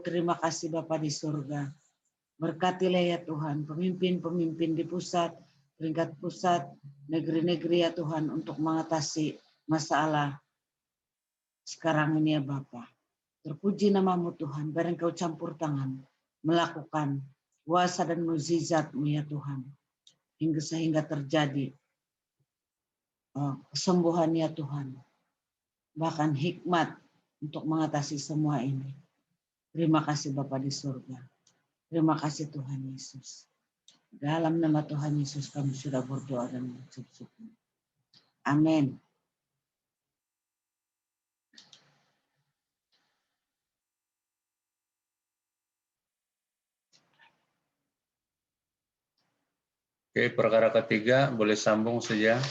terima kasih Bapa di surga. Berkatilah ya Tuhan, pemimpin-pemimpin di pusat, peringkat pusat, negeri-negeri ya Tuhan, untuk mengatasi masalah sekarang ini ya Bapa. Terpuji namamu Tuhan, biar Engkau campur tangan, melakukan kuasa dan mukjizat-Mu ya Tuhan, sehingga terjadi kesembuhan ya Tuhan, bahkan hikmat untuk mengatasi semua ini. Terima kasih Bapa di surga. Terima kasih Tuhan Yesus. Dalam nama Tuhan Yesus kami sudah berdoa dan mengucap syukur. Amin. Oke, perkara ketiga boleh sambung saja.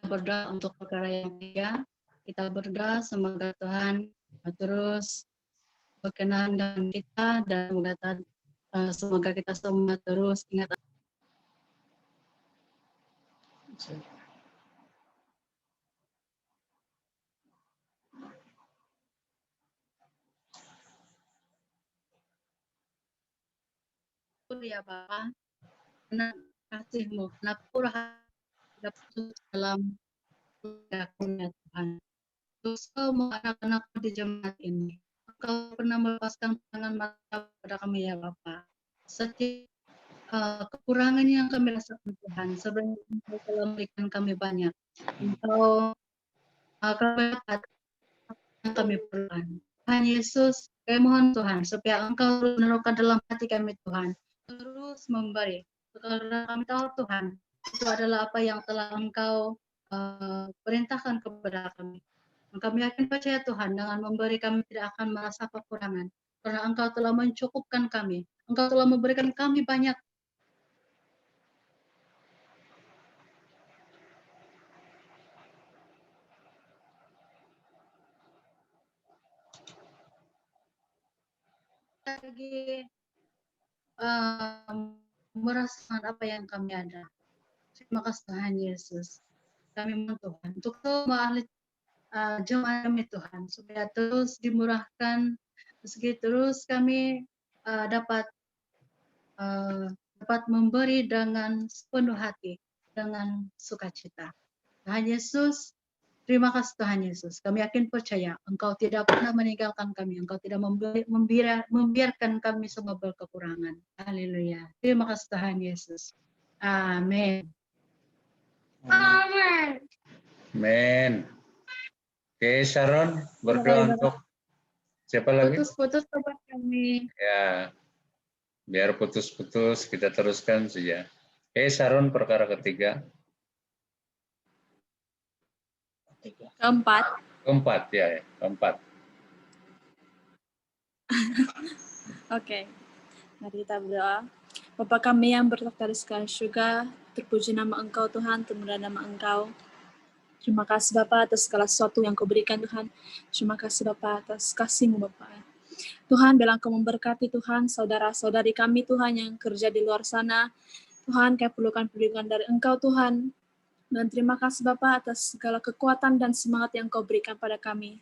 Berdoa untuk perkara yang ketiga. Kita berdoa semoga Tuhan terus berkenan dengan kita dan semoga kita semua terus ingat ya Bapa, karena kasih-Mu, karena pura dalam ya Tuhan. Terus Kau anak-anak di jemaat ini, Kau pernah melepaskan tangan mata pada kami ya Bapa. Setiap kekurangan yang kami rasakan Tuhan, sebenarnya Engkau telah memberikan kami banyak. Engkau kami dapat yang kami perlukan. Tuhan Yesus, kami mohon Tuhan, supaya Engkau terus menerokan dalam hati kami Tuhan, terus memberi. Karena kami tahu Tuhan, itu adalah apa yang telah Engkau perintahkan kepada kami. Dan kami yakin percaya Tuhan, dengan memberi kami tidak akan merasa kekurangan. Karena Engkau telah mencukupkan kami. Engkau telah memberikan kami banyak. Lagi merasakan apa yang kami ada. Terima kasih Tuhan Yesus. Kami mohon Tuhan untuk semua ahli jemaat kami Tuhan, supaya terus dimurahkan, meski terus kami dapat memberi dengan sepenuh hati, dengan sukacita. Tuhan Yesus, terima kasih Tuhan Yesus. Kami yakin percaya Engkau tidak pernah meninggalkan kami. Engkau tidak membiarkan kami semua berkekurangan. Haleluya. Terima kasih Tuhan Yesus. Amin. Amin. Amin. Oke, Sharon, berdoa untuk siapa lagi? Putus-putus sobat kami. Ya, biar putus-putus kita teruskan saja. Oke, Sharon, perkara ketiga. Keempat. Keempat, ya, keempat. Oke. Mari kita berdoa. Bapa kami yang bertakhta di segala surga, terpuji nama Engkau Tuhan, termulia nama Engkau. Terima kasih Bapa atas segala sesuatu yang Kau berikan Tuhan. Terima kasih Bapa atas kasih-Mu Bapa. Tuhan, bilang Kau memberkati Tuhan, saudara-saudari kami Tuhan yang kerja di luar sana. Tuhan, kami perlukan perlindungan dari Engkau Tuhan. Dan terima kasih Bapa atas segala kekuatan dan semangat yang Kau berikan pada kami.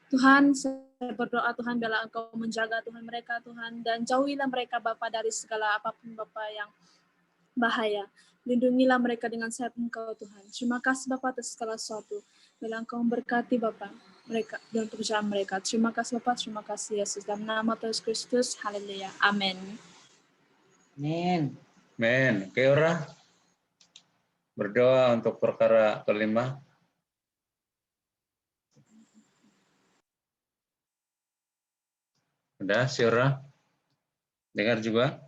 Tuhan, saya berdoa Tuhan, biarlah Engkau menjaga Tuhan mereka Tuhan, dan jauhilah mereka Bapa dari segala apapun Bapa yang bahaya. Lindungilah mereka dengan sayap Engkau Tuhan. Terima kasih Bapa atas segala sesuatu. Biarlah Engkau memberkati Bapa mereka dan pekerjaan mereka. Terima kasih Bapa, terima kasih Yesus. Dalam nama Tuhan Yesus Kristus, haleluya. Amin. Amin. Amin. Oke, Ora. Berdoa untuk perkara kelima. Udah, Syura? Dengar juga?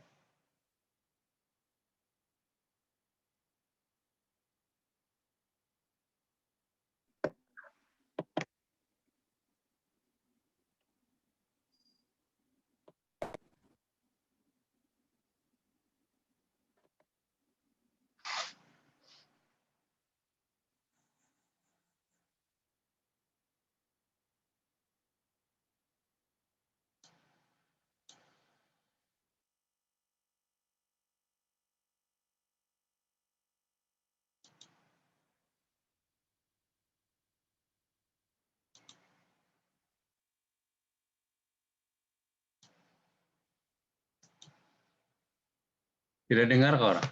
Tidak dengar kau orang?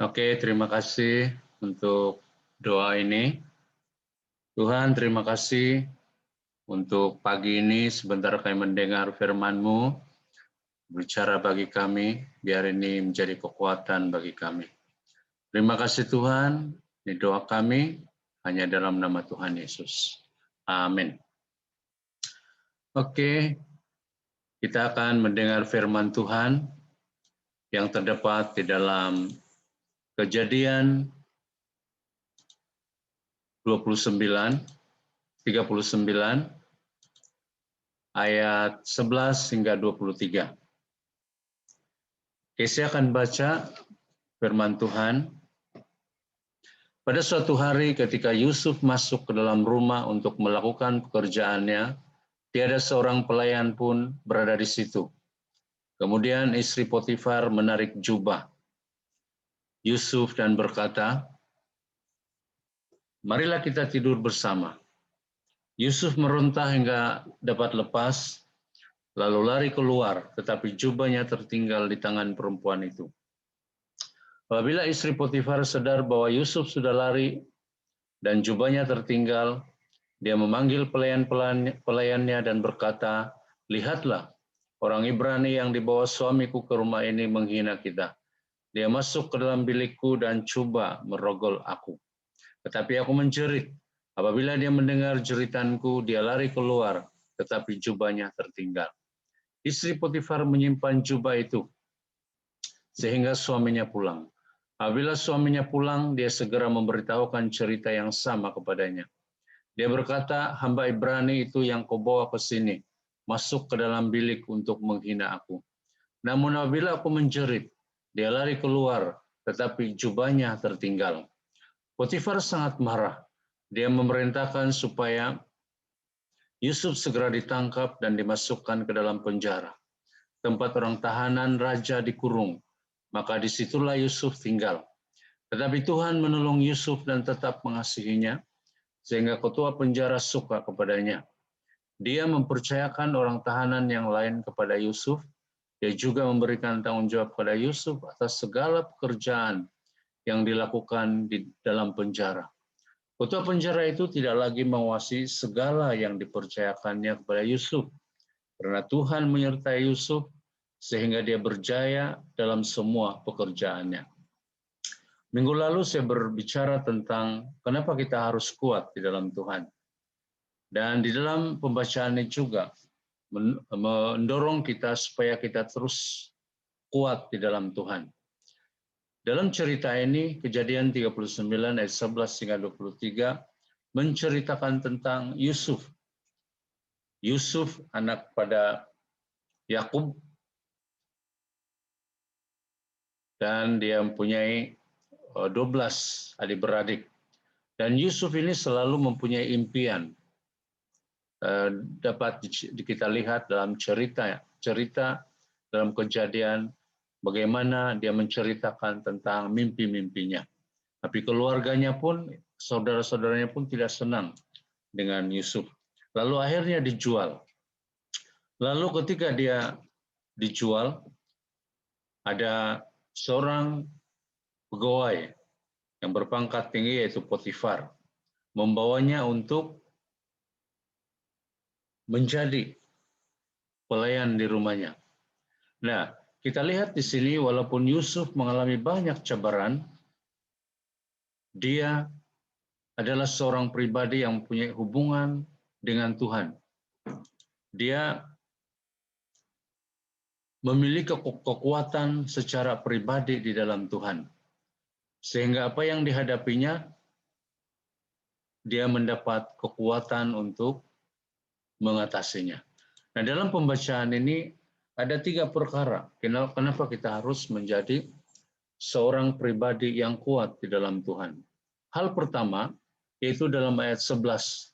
Oke, terima kasih untuk doa ini. Tuhan, terima kasih untuk pagi ini sebentar kami mendengar firman-Mu, bicara bagi kami, biar ini menjadi kekuatan bagi kami. Terima kasih Tuhan, ini doa kami hanya dalam nama Tuhan Yesus. Amin. Oke, kita akan mendengar firman Tuhan yang terdapat di dalam Kejadian 39 ayat 11 hingga 23. Saya akan baca firman Tuhan. Pada suatu hari ketika Yusuf masuk ke dalam rumah untuk melakukan pekerjaannya, tiada seorang pelayan pun berada di situ. Kemudian istri Potifar menarik jubah Yusuf dan berkata, "Marilah kita tidur bersama." Yusuf meronta hingga dapat lepas, lalu lari keluar, tetapi jubahnya tertinggal di tangan perempuan itu. Apabila istri Potifar sadar bahwa Yusuf sudah lari dan jubahnya tertinggal, dia memanggil pelayannya dan berkata, "Lihatlah, orang Ibrani yang dibawa suamiku ke rumah ini menghina kita. Dia masuk ke dalam bilikku dan coba merogol aku. Tetapi aku menjerit. Apabila dia mendengar jeritanku, dia lari keluar, tetapi jubahnya tertinggal." Istri Potifar menyimpan jubah itu sehingga suaminya pulang. Apabila suaminya pulang, dia segera memberitahukan cerita yang sama kepadanya. Dia berkata, "Hamba Ibrani itu yang kau bawa ke sini, masuk ke dalam bilik untuk menghina aku. Namun apabila aku menjerit, dia lari keluar, tetapi jubahnya tertinggal." Potifar sangat marah. Dia memerintahkan supaya Yusuf segera ditangkap dan dimasukkan ke dalam penjara, tempat orang tahanan raja dikurung. Maka disitulah Yusuf tinggal. Tetapi Tuhan menolong Yusuf dan tetap mengasihinya, sehingga ketua penjara suka kepadanya. Dia mempercayakan orang tahanan yang lain kepada Yusuf. Dia juga memberikan tanggung jawab kepada Yusuf atas segala pekerjaan yang dilakukan di dalam penjara. Ketua penjara itu tidak lagi menguasai segala yang dipercayakannya kepada Yusuf, karena Tuhan menyertai Yusuf sehingga dia berjaya dalam semua pekerjaannya. Minggu lalu saya berbicara tentang kenapa kita harus kuat di dalam Tuhan. Dan di dalam pembacaan ini juga mendorong kita supaya kita terus kuat di dalam Tuhan. Dalam cerita ini, Kejadian 39 ayat 11 hingga 23 menceritakan tentang Yusuf. Yusuf anak pada Yakub, dan dia mempunyai 12 adik-beradik. Dan Yusuf ini selalu mempunyai impian. Dapat kita lihat dalam cerita dalam Kejadian, bagaimana dia menceritakan tentang mimpi-mimpinya. Tapi keluarganya pun, saudara-saudaranya pun tidak senang dengan Yusuf. Lalu akhirnya dijual. Lalu ketika dia dijual, ada seorang pegawai yang berpangkat tinggi yaitu Potifar membawanya untuk menjadi pelayan di rumahnya. Nah, kita lihat di sini walaupun Yusuf mengalami banyak cabaran, dia adalah seorang pribadi yang mempunyai hubungan dengan Tuhan. Dia memiliki kekuatan secara pribadi di dalam Tuhan. Sehingga apa yang dihadapinya, dia mendapat kekuatan untuk mengatasinya. Nah, dalam pembacaan ini ada 3 perkara. Kenapa kita harus menjadi seorang pribadi yang kuat di dalam Tuhan. Hal pertama, yaitu dalam ayat 11.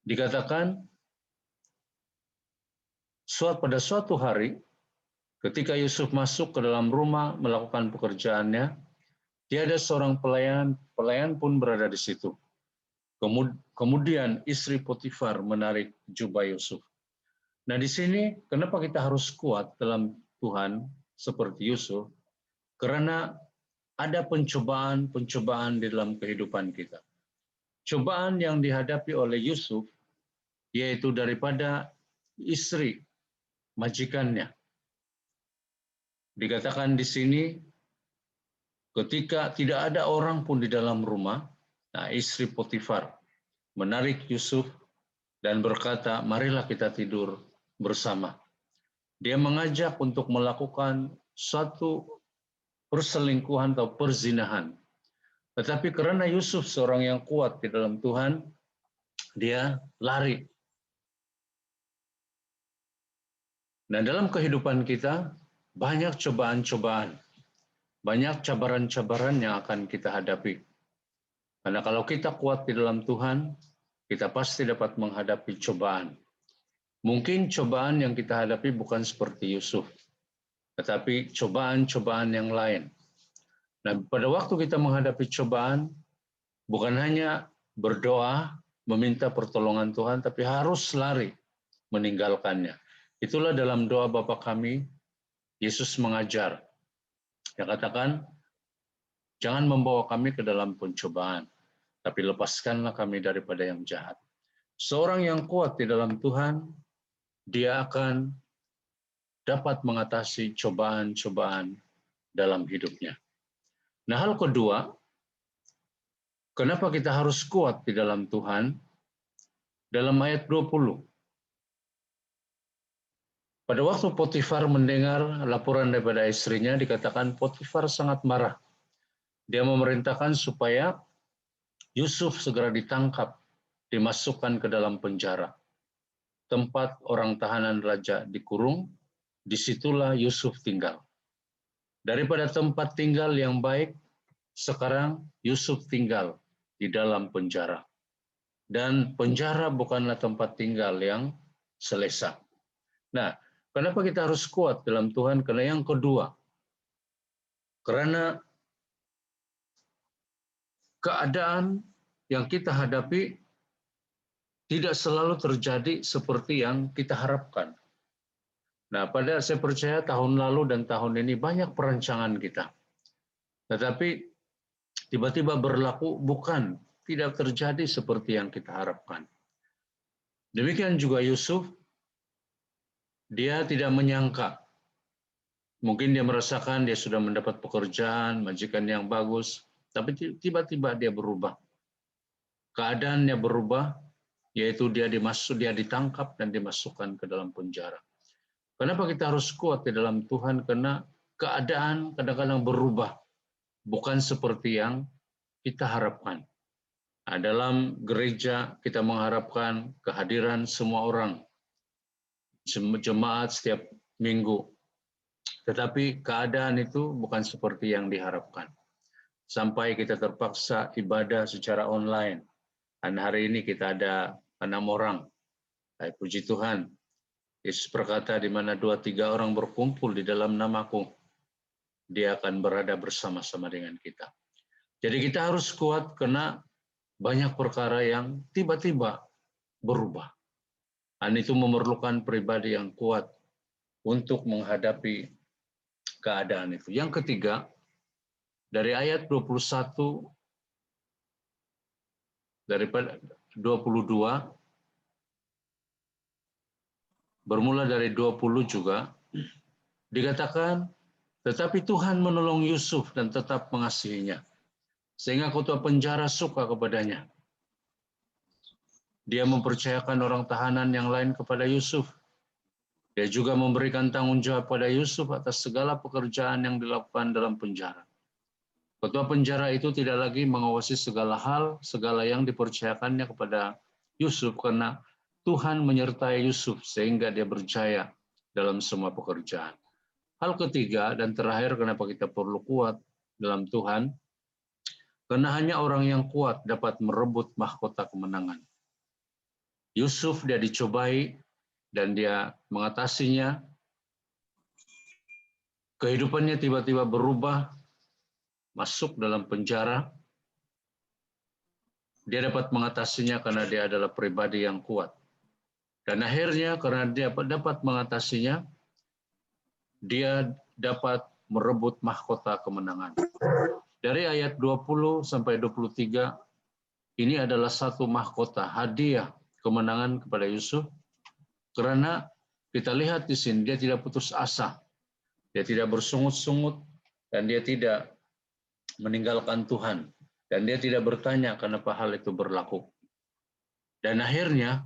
Dikatakan, pada suatu hari, ketika Yusuf masuk ke dalam rumah melakukan pekerjaannya, Tiada seorang pelayan pun berada di situ. Kemudian istri Potifar menarik jubah Yusuf. Nah, di sini kenapa kita harus kuat dalam Tuhan seperti Yusuf? Karena ada pencobaan-pencobaan di dalam kehidupan kita. Cobaan yang dihadapi oleh Yusuf yaitu daripada istri majikannya. Dikatakan di sini ketika tidak ada orang pun di dalam rumah, nah istri Potifar menarik Yusuf dan berkata, marilah kita tidur bersama. Dia mengajak untuk melakukan suatu perselingkuhan atau perzinahan. Tetapi karena Yusuf seorang yang kuat di dalam Tuhan, dia lari. Nah, dalam kehidupan kita banyak cobaan-cobaan, banyak cabaran-cabaran yang akan kita hadapi. Karena kalau kita kuat di dalam Tuhan, kita pasti dapat menghadapi cobaan. Mungkin cobaan yang kita hadapi bukan seperti Yusuf, tetapi cobaan-cobaan yang lain. Nah, pada waktu kita menghadapi cobaan, bukan hanya berdoa, meminta pertolongan Tuhan, tapi harus lari meninggalkannya. Itulah dalam doa Bapa kami, Yesus mengajar. Dia katakan, jangan membawa kami ke dalam pencobaan, tapi lepaskanlah kami daripada yang jahat. Seorang yang kuat di dalam Tuhan, dia akan dapat mengatasi cobaan-cobaan dalam hidupnya. Nah, hal kedua, kenapa kita harus kuat di dalam Tuhan? Dalam ayat 20. Pada waktu Potifar mendengar laporan daripada istrinya, dikatakan Potifar sangat marah. Dia memerintahkan supaya Yusuf segera ditangkap, dimasukkan ke dalam penjara. Tempat orang tahanan raja dikurung, disitulah Yusuf tinggal. Daripada tempat tinggal yang baik, sekarang Yusuf tinggal di dalam penjara. Dan penjara bukanlah tempat tinggal yang selesa. Nah, kenapa kita harus kuat dalam Tuhan? Karena yang kedua, karena keadaan yang kita hadapi tidak selalu terjadi seperti yang kita harapkan. Nah, saya percaya tahun lalu dan tahun ini banyak perancangan kita. Tetapi tiba-tiba berlaku bukan, tidak terjadi seperti yang kita harapkan. Demikian juga Yusuf, dia tidak menyangka. Mungkin dia merasakan dia sudah mendapat pekerjaan, majikan yang bagus, tapi tiba-tiba dia berubah. Keadaannya berubah, yaitu dia ditangkap dan dimasukkan ke dalam penjara. Kenapa kita harus kuat di dalam Tuhan? Karena keadaan kadang-kadang berubah, bukan seperti yang kita harapkan. Nah, dalam gereja kita mengharapkan kehadiran semua orang, jemaat setiap minggu. Tetapi keadaan itu bukan seperti yang diharapkan. Sampai kita terpaksa ibadah secara online. Dan hari ini kita ada 6 orang. Puji Tuhan. Yesus berkata, di mana 2-3 orang berkumpul di dalam namaku, dia akan berada bersama-sama dengan kita. Jadi kita harus kuat karena banyak perkara yang tiba-tiba berubah. Dan itu memerlukan pribadi yang kuat untuk menghadapi keadaan itu. Yang ketiga, dari ayat 21 daripada 22, bermula dari 20 juga, dikatakan, tetapi Tuhan menolong Yusuf dan tetap mengasihinya, sehingga ketua penjara suka kepadanya. Dia mempercayakan orang tahanan yang lain kepada Yusuf. Dia juga memberikan tanggung jawab pada Yusuf atas segala pekerjaan yang dilakukan dalam penjara. Ketua penjara itu tidak lagi mengawasi segala hal, segala yang dipercayakannya kepada Yusuf, karena Tuhan menyertai Yusuf sehingga dia berjaya dalam semua pekerjaan. Hal ketiga dan terakhir kenapa kita perlu kuat dalam Tuhan, karena hanya orang yang kuat dapat merebut mahkota kemenangan. Yusuf dia dicobai dan dia mengatasinya. Kehidupannya tiba-tiba berubah. masuk dalam penjara, dia dapat mengatasinya karena dia adalah pribadi yang kuat. Dan akhirnya karena dia dapat mengatasinya, dia dapat merebut mahkota kemenangan. Dari ayat 20 sampai 23, ini adalah satu mahkota hadiah kemenangan kepada Yusuf, karena kita lihat di sini dia tidak putus asa, dia tidak bersungut-sungut, dan dia tidak meninggalkan Tuhan, dan dia tidak bertanya kenapa hal itu berlaku. Dan akhirnya,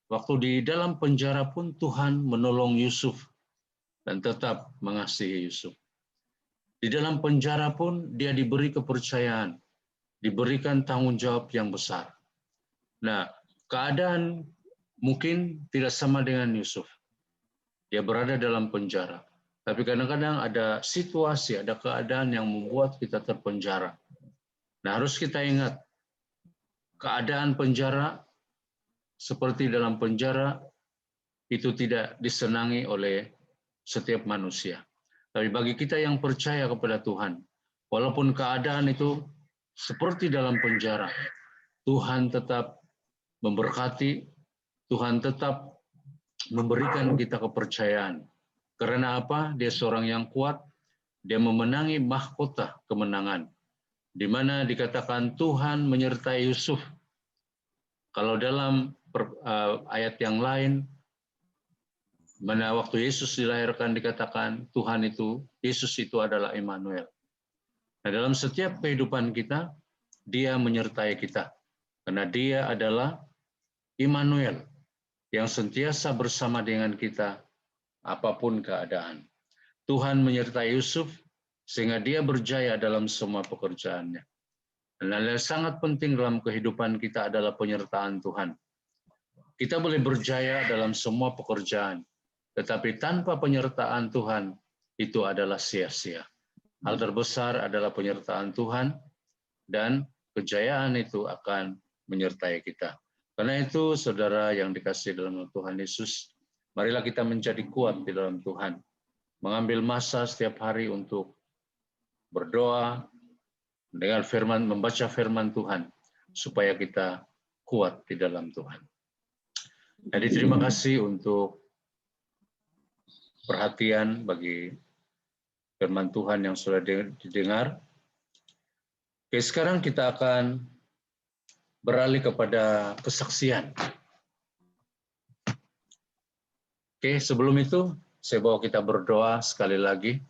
waktu di dalam penjara pun Tuhan menolong Yusuf dan tetap mengasihi Yusuf. Di dalam penjara pun dia diberi kepercayaan, diberikan tanggung jawab yang besar. Nah, keadaan mungkin tidak sama dengan Yusuf. Dia berada dalam penjara. Tapi kadang-kadang ada situasi, ada keadaan yang membuat kita terpenjara. Nah, harus kita ingat, keadaan penjara seperti dalam penjara itu tidak disenangi oleh setiap manusia. Tapi bagi kita yang percaya kepada Tuhan, walaupun keadaan itu seperti dalam penjara, Tuhan tetap memberkati, Tuhan tetap memberikan kita kepercayaan. Karena apa? Dia seorang yang kuat, dia memenangi mahkota kemenangan, di mana dikatakan Tuhan menyertai Yusuf. Kalau dalam ayat yang lain, mana waktu Yesus dilahirkan dikatakan Tuhan itu, Yesus itu adalah Immanuel. Nah, dalam setiap kehidupan kita, dia menyertai kita. Karena dia adalah Immanuel yang sentiasa bersama dengan kita apapun keadaan. Tuhan menyertai Yusuf sehingga dia berjaya dalam semua pekerjaannya. Dan hal yang sangat penting dalam kehidupan kita adalah penyertaan Tuhan. Kita boleh berjaya dalam semua pekerjaan, tetapi tanpa penyertaan Tuhan itu adalah sia-sia. Hal terbesar adalah penyertaan Tuhan, dan kejayaan itu akan menyertai kita. Karena itu, saudara yang dikasihi dalam Tuhan Yesus, marilah kita menjadi kuat di dalam Tuhan. Mengambil masa setiap hari untuk berdoa, dengan firman, membaca firman Tuhan, supaya kita kuat di dalam Tuhan. Jadi terima kasih untuk perhatian bagi firman Tuhan yang sudah didengar. Oke, sekarang kita akan beralih kepada kesaksian. Oke, sebelum itu saya bawa kita berdoa sekali lagi.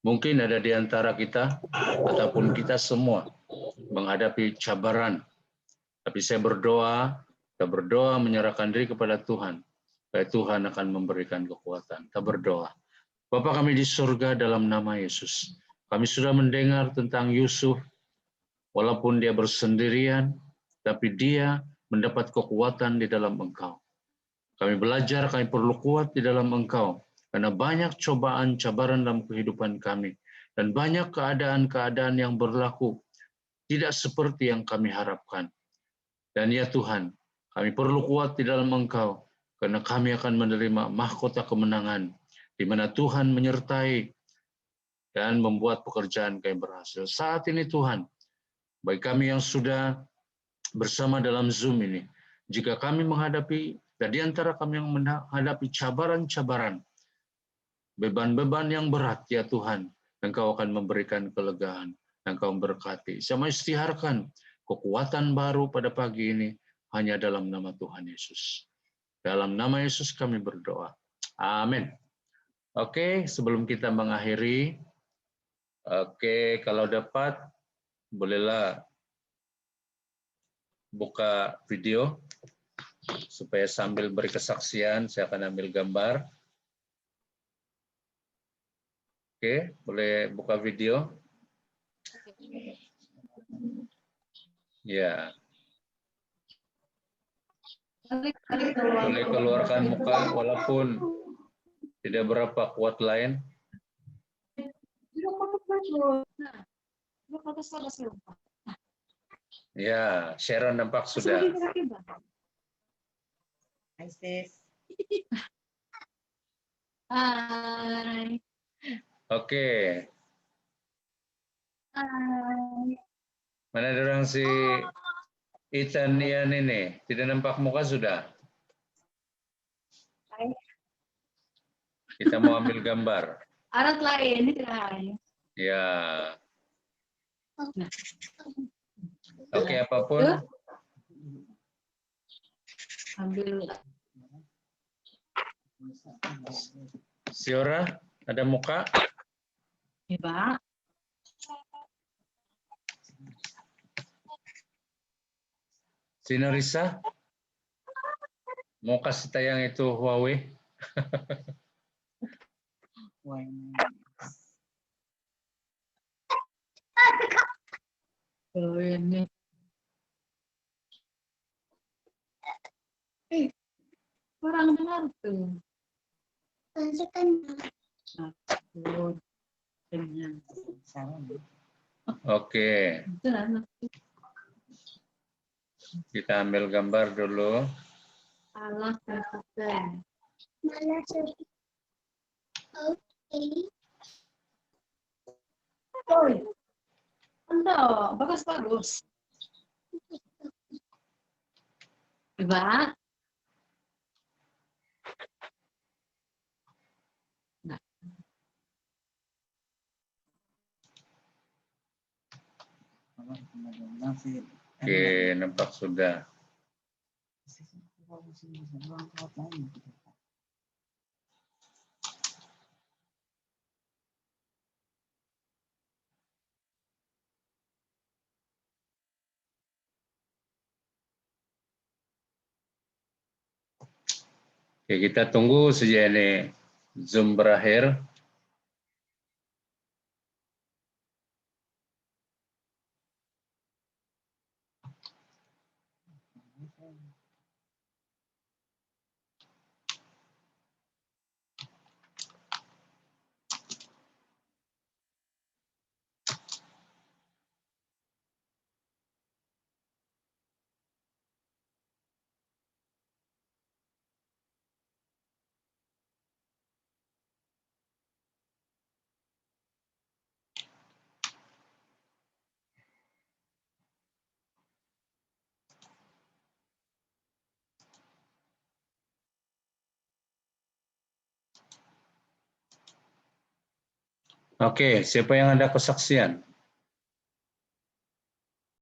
Mungkin ada di antara kita ataupun kita semua menghadapi cabaran. Tapi saya berdoa, kita berdoa menyerahkan diri kepada Tuhan, supaya Tuhan akan memberikan kekuatan. Kita berdoa. Bapa kami di surga, dalam nama Yesus, kami sudah mendengar tentang Yusuf, walaupun dia bersendirian, tapi dia mendapat kekuatan di dalam Engkau. Kami belajar, kami perlu kuat di dalam Engkau, karena banyak cobaan, cabaran dalam kehidupan kami, dan banyak keadaan-keadaan yang berlaku tidak seperti yang kami harapkan. Dan ya Tuhan, kami perlu kuat di dalam Engkau, karena kami akan menerima mahkota kemenangan, di mana Tuhan menyertai dan membuat pekerjaan kami berhasil. Saat ini Tuhan, bagi kami yang sudah bersama dalam Zoom ini, jika kami menghadapi, dan di antara kami yang menghadapi cabaran-cabaran, beban-beban yang berat, ya Tuhan, Engkau akan memberikan kelegaan, Engkau memberkati. Saya mengisytiharkan kekuatan baru pada pagi ini, hanya dalam nama Tuhan Yesus. Dalam nama Yesus kami berdoa. Amin. Oke, sebelum kita mengakhiri, kalau dapat, bolehlah buka video, supaya sambil beri kesaksian, saya akan ambil gambar. Oke, boleh buka video. Ya. Boleh keluarkan muka, walaupun tidak berapa kuat lain. Ya, Sharon nampak sudah. Hai sis. Hai. Oke. Mana ada orang si Ethan Ian ini? Tidak nampak muka sudah? Kita mau ambil gambar. Arat lain, ini tidak hanya. Ya. Oke, apapun. Ambil Siora, ada muka? Pak. Sinorisa, mau kasih tayang itu Huawei? Oh, ini. Kurang dengar tuh. Aku dengan salam. Oke, kita ambil gambar dulu. Allah terkata. Oi, enggak, bagus. Coba. Nah. Oke, nampak sudah. Oke, kita tunggu saja ini Zoom berakhir. Oke, siapa yang ada kesaksian?